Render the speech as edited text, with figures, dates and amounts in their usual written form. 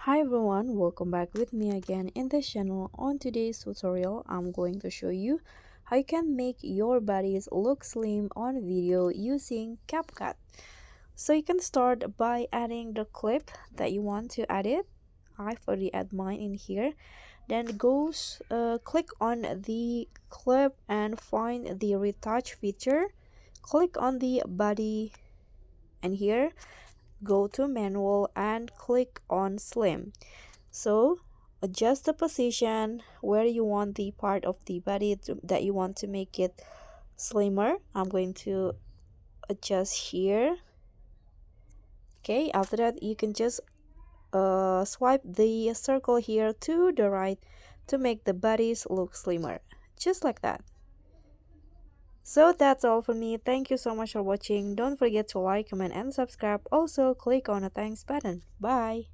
Hi everyone, welcome back with me again in this channel. On today's tutorial, I'm going to show you how you can make your bodies look slim on video using CapCut. So you can start by adding the clip that you want to edit. I've already add mine in here. Then click on the clip and find the retouch feature. Click on the body and here go to manual and click on slim. So adjust the position where you want the part of the body that you want to make it slimmer. I'm going to adjust here. Okay, after that you can just swipe the circle here to the right to make the bodies look slimmer, just like that. So that's all for me. Thank you so much for watching. Don't forget to like, comment and subscribe. Also click on the thanks button. Bye.